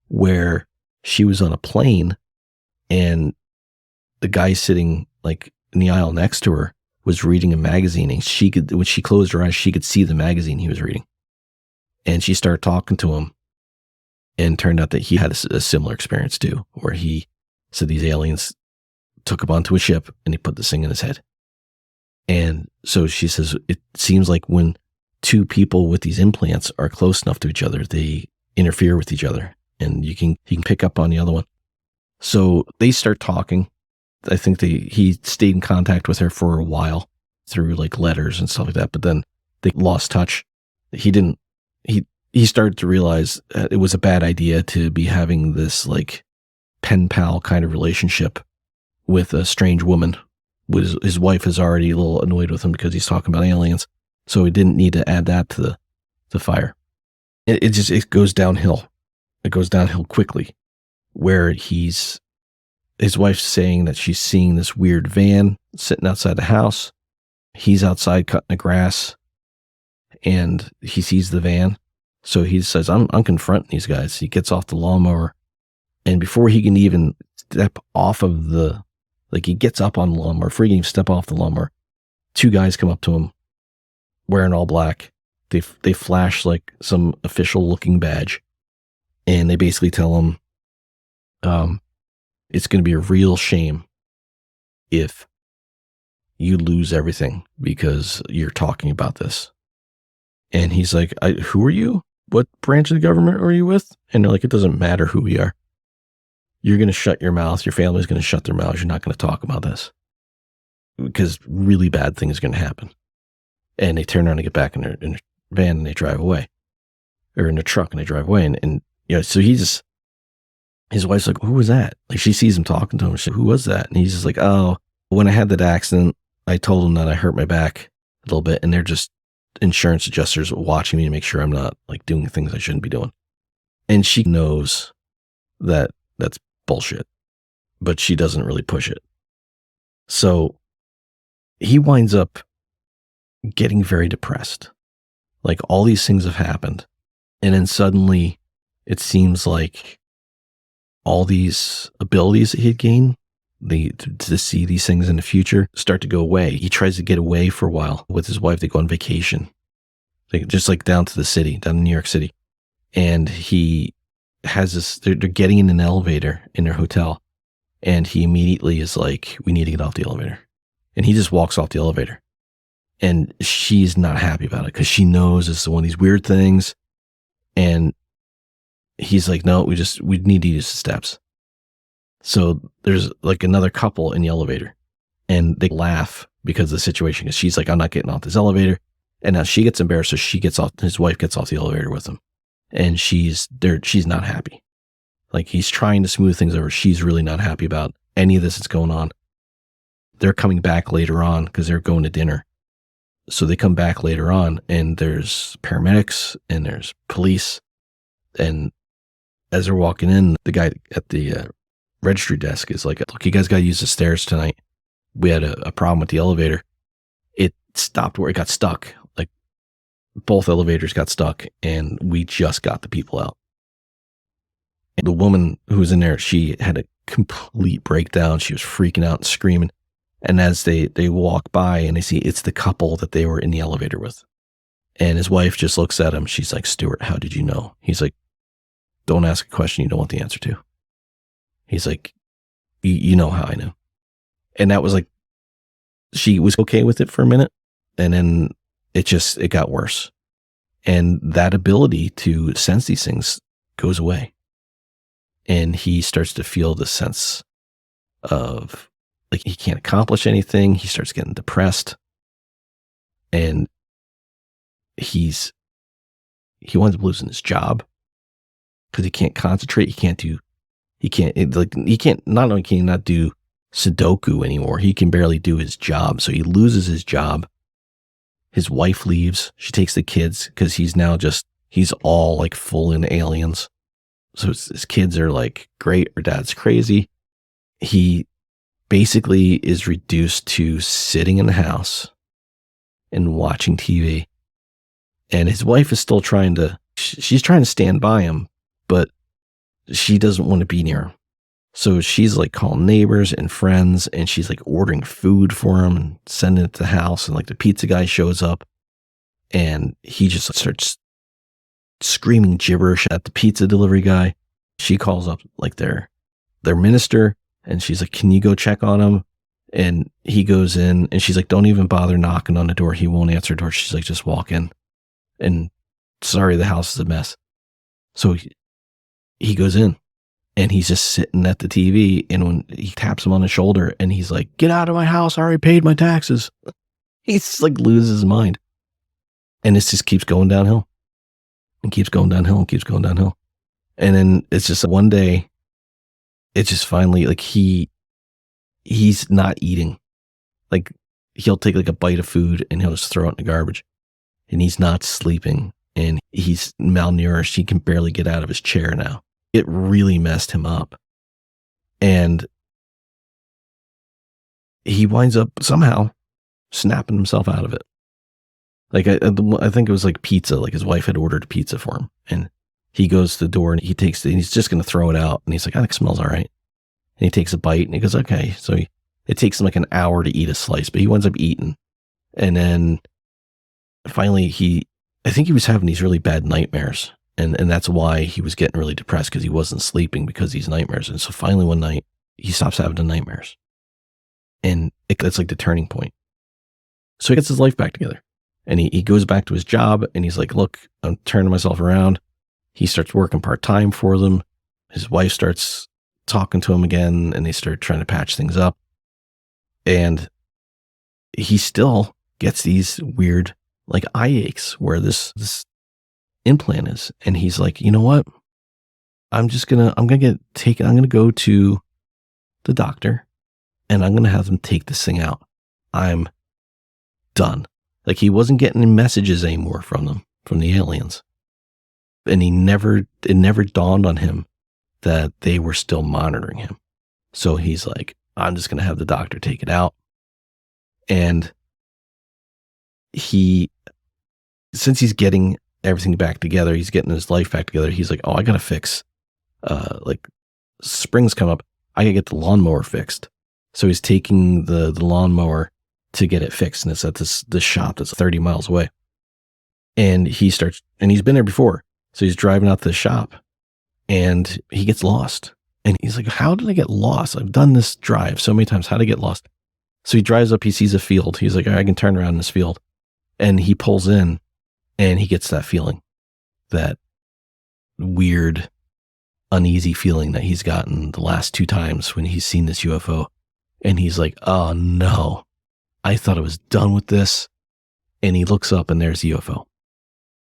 where she was on a plane and the guy sitting like in the aisle next to her was reading a magazine, and she could, when she closed her eyes, she could see the magazine he was reading. And she started talking to him, and turned out that he had a similar experience too, where he said these aliens took him onto a ship and he put this thing in his head. And so she says, it seems like when two people with these implants are close enough to each other, they interfere with each other, and you can pick up on the other one. So they start talking. I think he stayed in contact with her for a while through like letters and stuff like that, but then they lost touch. He started to realize it was a bad idea to be having this like pen pal kind of relationship with a strange woman. His wife is already a little annoyed with him because he's talking about aliens, so he didn't need to add that to the fire. It goes downhill. It goes downhill quickly, where his wife's saying that she's seeing this weird van sitting outside the house. He's outside cutting the grass, and he sees the van. So he says, I'm confronting these guys. He gets off the lawnmower, and before he can even step off of he gets up on the lawnmower, before he can even step off the lawnmower, two guys come up to him wearing all black. They flash like some official looking badge, and they basically tell him, it's going to be a real shame if you lose everything because you're talking about this. And he's like, who are you? What branch of the government are you with? And they're like, it doesn't matter who we are. You're going to shut your mouth. Your family's going to shut their mouths. You're not going to talk about this because really bad things are going to happen. And they turn around and get back in their van and they drive away, or in their truck and they drive away. And so his wife's like, who was that? Like, she sees him talking to him. She's like, who was that? And he's just like, oh, when I had that accident, I told him that I hurt my back a little bit, and they're just insurance adjusters watching me to make sure I'm not like doing things I shouldn't be doing. And she knows that that's bullshit, but she doesn't really push it. So he winds up getting very depressed. Like, all these things have happened, and then suddenly it seems like all these abilities that he had gained, to see these things in the future, start to go away. He tries to get away for a while with his wife. They go on vacation, just like down to the city, down to New York City. And he has this, they're getting in an elevator in their hotel. And he immediately is like, we need to get off the elevator. And he just walks off the elevator. And she's not happy about it because she knows it's one of these weird things. And he's like, no, we need to use the steps. So there's like another couple in the elevator, and they laugh because of the situation. Because she's like, I'm not getting off this elevator. And now she gets embarrassed. So she gets off, his wife gets off the elevator with him, and she's not happy. Like, he's trying to smooth things over. She's really not happy about any of this that's going on. They're coming back later on because they're going to dinner. So they come back later on, and there's paramedics and there's police. And as they're walking in, the guy at the registry desk is like, look, you guys got to use the stairs tonight. We had a problem with the elevator. It stopped where it got stuck. Like, both elevators got stuck, and we just got the people out. And the woman who was in there, she had a complete breakdown. She was freaking out and screaming. And as they walk by and they see it's the couple that they were in the elevator with. And his wife just looks at him. She's like, Stuart, how did you know? He's like, don't ask a question you don't want the answer to. He's like, you know how I knew. And that was like, she was okay with it for a minute, and then it got worse. And that ability to sense these things goes away. And he starts to feel the sense of like he can't accomplish anything. He starts getting depressed, and he winds up losing his job because he can't concentrate. Not only can he not do Sudoku anymore, he can barely do his job. So he loses his job. His wife leaves. She takes the kids because he's all like full in aliens. So his kids are like, great, our dad's crazy. He basically is reduced to sitting in the house and watching TV. And his wife is still she's trying to stand by him, but she doesn't want to be near him. So she's like calling neighbors and friends, and she's like ordering food for him and sending it to the house. And like the pizza guy shows up, and he just starts screaming gibberish at the pizza delivery guy. She calls up like their minister, and she's like, "Can you go check on him?" And he goes in, and she's like, "Don't even bother knocking on the door. He won't answer the door." She's like, "Just walk in. And sorry, the house is a mess." So he goes in, and he's just sitting at the TV, and when he taps him on the shoulder, and he's like, "Get out of my house. I already paid my taxes." He's like loses his mind. And it just keeps going downhill and keeps going downhill and keeps going downhill. And then it's just one day, it's just finally like he's not eating. Like he'll take like a bite of food and he'll just throw it in the garbage. And he's not sleeping, and he's malnourished. He can barely get out of his chair now. It really messed him up. And he winds up somehow snapping himself out of it. Like I think it was like pizza, like his wife had ordered pizza for him, and he goes to the door and he takes it, and he's just going to throw it out. And he's like, "I think it smells all right." And he takes a bite and he goes, "Okay." So it takes him like an hour to eat a slice, but he winds up eating. And then finally I think he was having these really bad nightmares. And that's why he was getting really depressed, because he wasn't sleeping because of these nightmares. And so finally one night he stops having the nightmares, and that's like the turning point. So he gets his life back together, and he goes back to his job, and he's like, "Look, I'm turning myself around." He starts working part-time for them. His wife starts talking to him again, and they start trying to patch things up. And he still gets these weird like eye aches where this implant is. And he's like, "You know what? I'm going to go to the doctor, and I'm going to have them take this thing out. I'm done." Like he wasn't getting any messages anymore from them, from the aliens. And it never dawned on him that they were still monitoring him. So he's like, "I'm just going to have the doctor take it out." And since he's getting everything back together, he's getting his life back together, he's like, "Oh, I got to fix, like spring's come up. I got to get the lawnmower fixed." So he's taking the lawnmower to get it fixed. And it's at this shop that's 30 miles away. And he's been there before. So he's driving out to the shop, and he gets lost. And he's like, "How did I get lost? I've done this drive so many times. How did I get lost?" So he drives up, he sees a field. He's like, "I can turn around in this field." And he pulls in, and he gets that feeling, that weird, uneasy feeling that he's gotten the last 2 times when he's seen this UFO. And he's like, "Oh no, I thought I was done with this." And he looks up, and there's the UFO.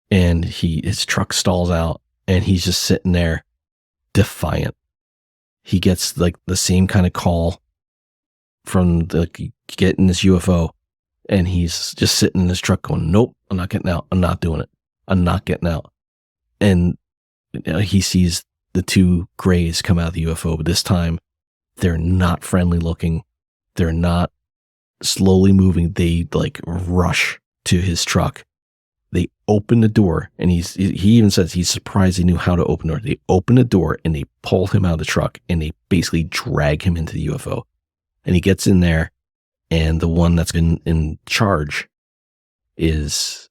And his truck stalls out, and he's just sitting there defiant. He gets like the same kind of call from getting this UFO, and he's just sitting in his truck going, "Nope, I'm not getting out. I'm not doing it. I'm not getting out." And he sees the 2 grays come out of the UFO, but this time they're not friendly looking. They're not slowly moving. They like rush to his truck. They open the door, and he even says he's surprised he knew how to open the door. They open the door, and they pull him out of the truck, and they basically drag him into the UFO. And he gets in there, and the one that's been in charge is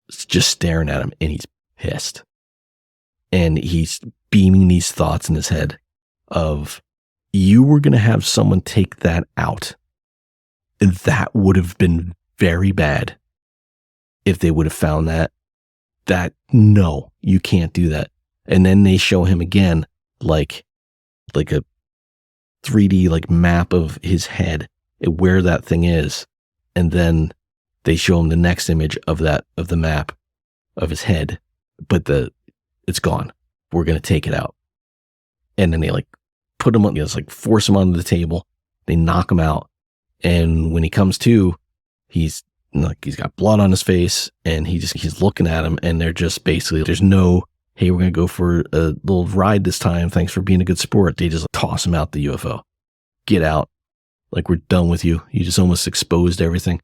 just staring at him, and he's pissed. And he's beaming these thoughts in his head of, "You were going to have someone take that out. That would have been very bad if they would have found that. No, you can't do that." And then they show him again, like a 3D like map of his head, where that thing is. And then they show him the next image of the map of his head, but it's gone. We're going to take it out. And then they like put him on, like force him onto the table. They knock him out. And when he comes to, he's got blood on his face, and he's looking at him, and they're just basically, there's no, "Hey, we're going to go for a little ride this time. Thanks for being a good sport." They just toss him out the UFO. "Get out. Like, we're done with you. You just almost exposed everything.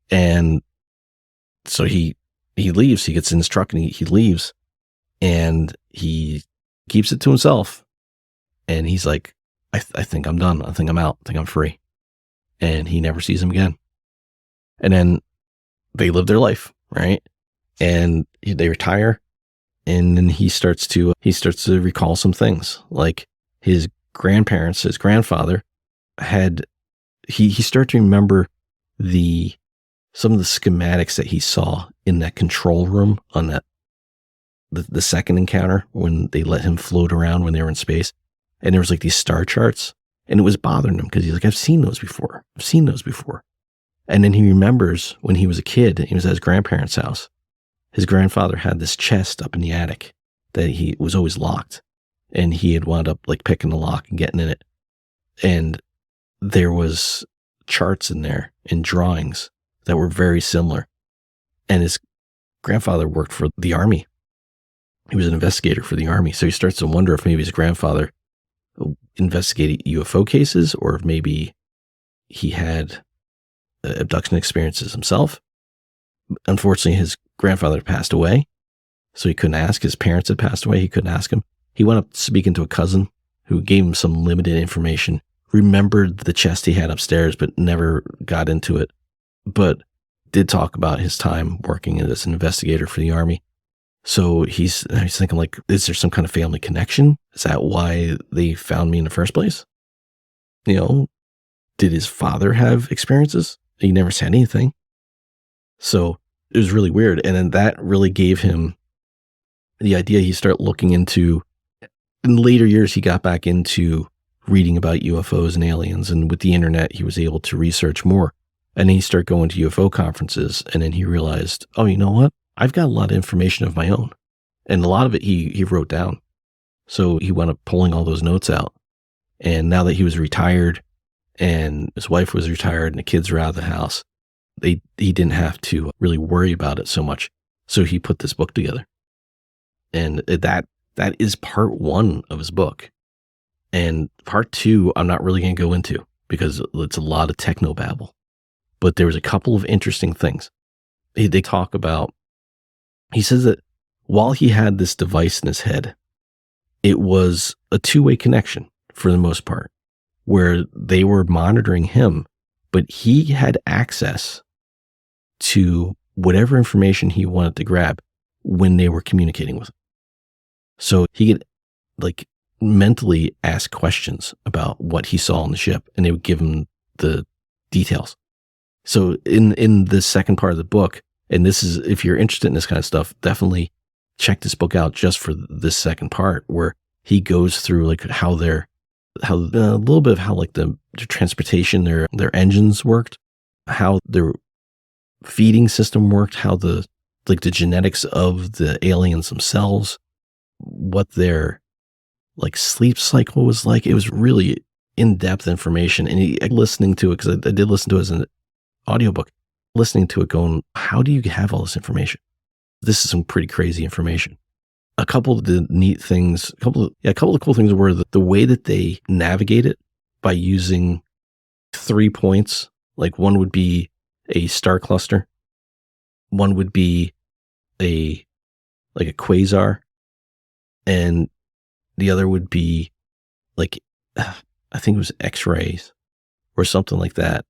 And so he leaves. He gets in his truck and he leaves, and he keeps it to himself. And he's like, I think I'm done. I think I'm out. I think I'm free. And he never sees him again. And then they live their life, right? And they retire. And then he starts to recall some things, like his grandparents, his grandfather had, he started to remember some of the schematics that he saw in that control room on that, the second encounter when they let him float around when they were in space. And there was like these star charts, and it was bothering him because he's like, I've seen those before. And then he remembers when he was a kid, he was at his grandparents' house. His grandfather had this chest up in the attic that he was always locked, and he had wound up like picking the lock and getting in it. And there was charts in there and drawings that were very similar. And his grandfather worked for the Army. He was an investigator for the Army. So he starts to wonder if maybe his grandfather investigated UFO cases, or if maybe he had abduction experiences himself. Unfortunately, his grandfather passed away, so he couldn't ask. His parents had passed away. He couldn't ask him. He went up speaking to a cousin who gave him some limited information, remembered the chest he had upstairs, but never got into it, but did talk about his time working as an investigator for the Army. So he's thinking, like, is there some kind of family connection? Is that why they found me in the first place? You know, did his father have experiences? He never said anything. So it was really weird. And then that really gave him the idea. He started looking into, in later years, he got back into reading about UFOs and aliens. And with the internet, he was able to research more. And then he started going to UFO conferences. And then he realized, oh, you know what? I've got a lot of information of my own. And a lot of it he wrote down. So he wound up pulling all those notes out. And now that he was retired and his wife was retired and the kids were out of the house, he didn't have to really worry about it so much. So he put this book together. And that is part one of his book. And part two, I'm not really going to go into because it's a lot of technobabble. But there was a couple of interesting things. They talk about, he says that while he had this device in his head, it was a two-way connection for the most part, where they were monitoring him, but he had access to whatever information he wanted to grab when they were communicating with him. So he could like mentally ask questions about what he saw on the ship, and they would give him the details. So in the second part of the book, and this is, if you're interested in this kind of stuff, definitely check this book out just for this second part, where he goes through like how a little bit of how like the transportation, their engines worked, how their feeding system worked, how the genetics of the aliens themselves, what their like sleep cycle was like. It was really in-depth information. And listening to it, because I did listen to it as an audiobook, listening to it going, how do you have all this information? This is some pretty crazy information. A couple of the neat things, a couple of the cool things were the way that they navigate it by using 3 points. Like one would be a star cluster. One would be a quasar. And the other would be like, I think it was X-rays or something like that.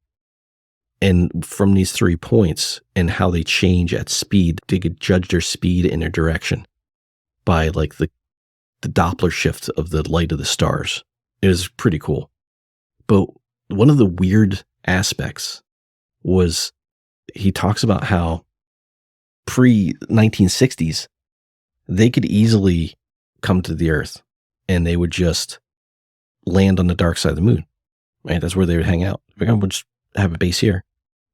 And from these 3 points and how they change at speed, they could judge their speed and their direction by like the Doppler shift of the light of the stars. It was pretty cool. But one of the weird aspects was he talks about how pre-1960s, they could easily come to the Earth and they would just land on the dark side of the moon, right? That's where they would hang out. We'll just have a base here.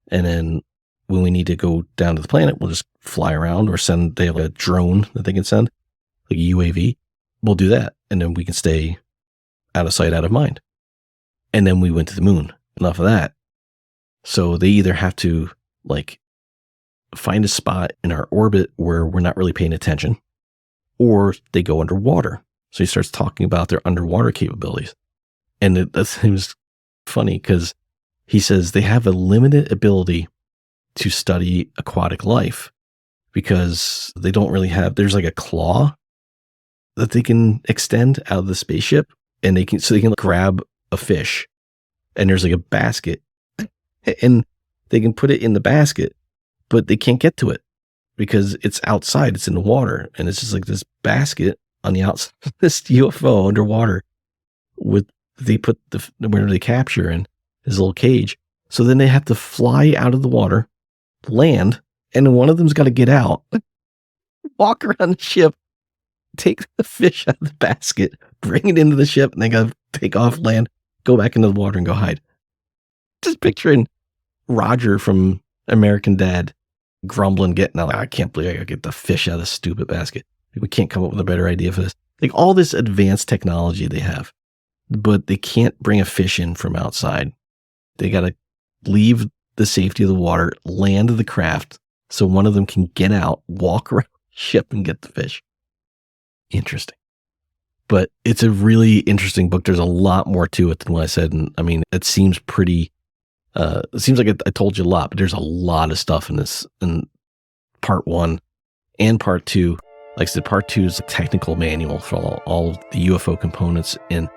And then when we need to go down to the planet, we'll just fly around or they have a drone that they can send, like a UAV. We'll do that. And then we can stay out of sight, out of mind. And then we went to the moon. Enough of that. So they either have to like find a spot in our orbit where we're not really paying attention, or they go underwater. So he starts talking about their underwater capabilities. And it was funny because he says they have a limited ability to study aquatic life because they don't really have, there's like a claw that they can extend out of the spaceship, and they can grab a fish, and there's like a basket, and they can put it in the basket, but they can't get to it because it's outside, it's in the water, and it's just like this basket on the outside of this UFO underwater with, they put where they capture in his little cage. So then they have to fly out of the water, land, and then one of them's got to get out, walk around the ship, take the fish out of the basket, bring it into the ship, and they got to take off, land, go back into the water and go hide. Just picturing Roger from American Dad grumbling, getting out, like, I can't believe I gotta get the fish out of this stupid basket. We can't come up with a better idea for this. Like all this advanced technology they have, but they can't bring a fish in from outside. They got to leave the safety of the water, land the craft, so one of them can get out, walk around the ship and get the fish. Interesting. But it's a really interesting book. There's a lot more to it than what I said. And I mean, it seems pretty, it seems like I told you a lot, but there's a lot of stuff in this, in part 1 and part 2. Like I said, part 2 is a technical manual for all of the UFO components and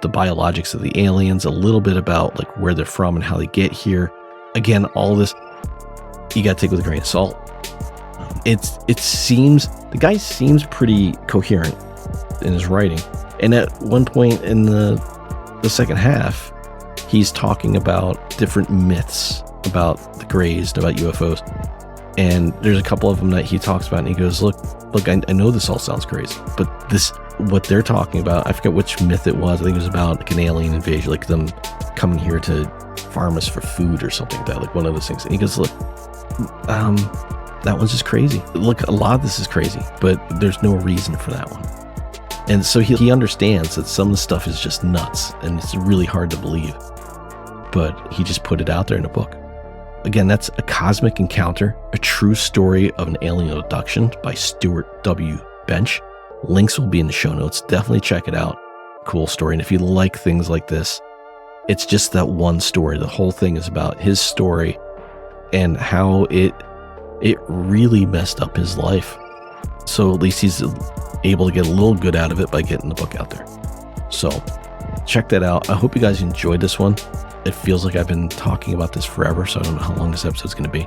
the biologics of the aliens, a little bit about like where they're from and how they get here. Again, all this you got to take with a grain of salt. It seems, the guy seems pretty coherent in his writing. And at one point in the second half, he's talking about different myths about the Greys, about UFOs. And there's a couple of them that he talks about, and he goes, look, I know this all sounds crazy, but this, what they're talking about, I forget which myth it was. I think it was about like an alien invasion, like them coming here to farm us for food or something like that, like one of those things. And he goes, look, that one's just crazy. Look, a lot of this is crazy, but there's no reason for that one. And so he understands that some of the stuff is just nuts and it's really hard to believe, but he just put it out there in a book. Again, that's A Cosmic Encounter, a true story of an alien abduction by Stuart W. Bench. Links will be in the show notes. Definitely check it out. Cool story. And if you like things like this, it's just that one story. The whole thing is about his story and how it really messed up his life. So at least he's able to get a little good out of it by getting the book out there. So check that out. I hope you guys enjoyed this one. It feels like I've been talking about this forever, so I don't know how long this episode's going to be.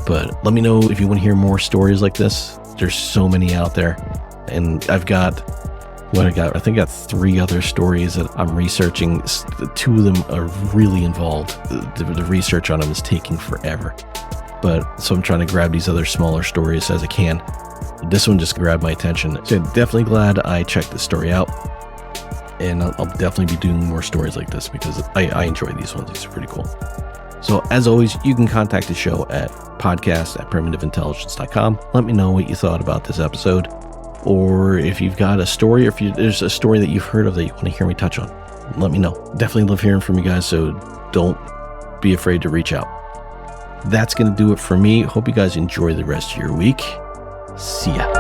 But let me know if you want to hear more stories like this. There's so many out there. And I think I got 3 other stories that I'm researching. 2 of them are really involved. The research on them is taking forever. But so I'm trying to grab these other smaller stories as I can. This one just grabbed my attention. So definitely glad I checked this story out. And I'll definitely be doing more stories like this because I enjoy these ones. These are pretty cool. So as always, you can contact the show at podcast@primitiveintelligence.com. Let me know what you thought about this episode. Or if you've got a story, or if there's a story that you've heard of that you want to hear me touch on, let me know. Definitely love hearing from you guys, so don't be afraid to reach out. That's going to do it for me. Hope you guys enjoy the rest of your week. See ya.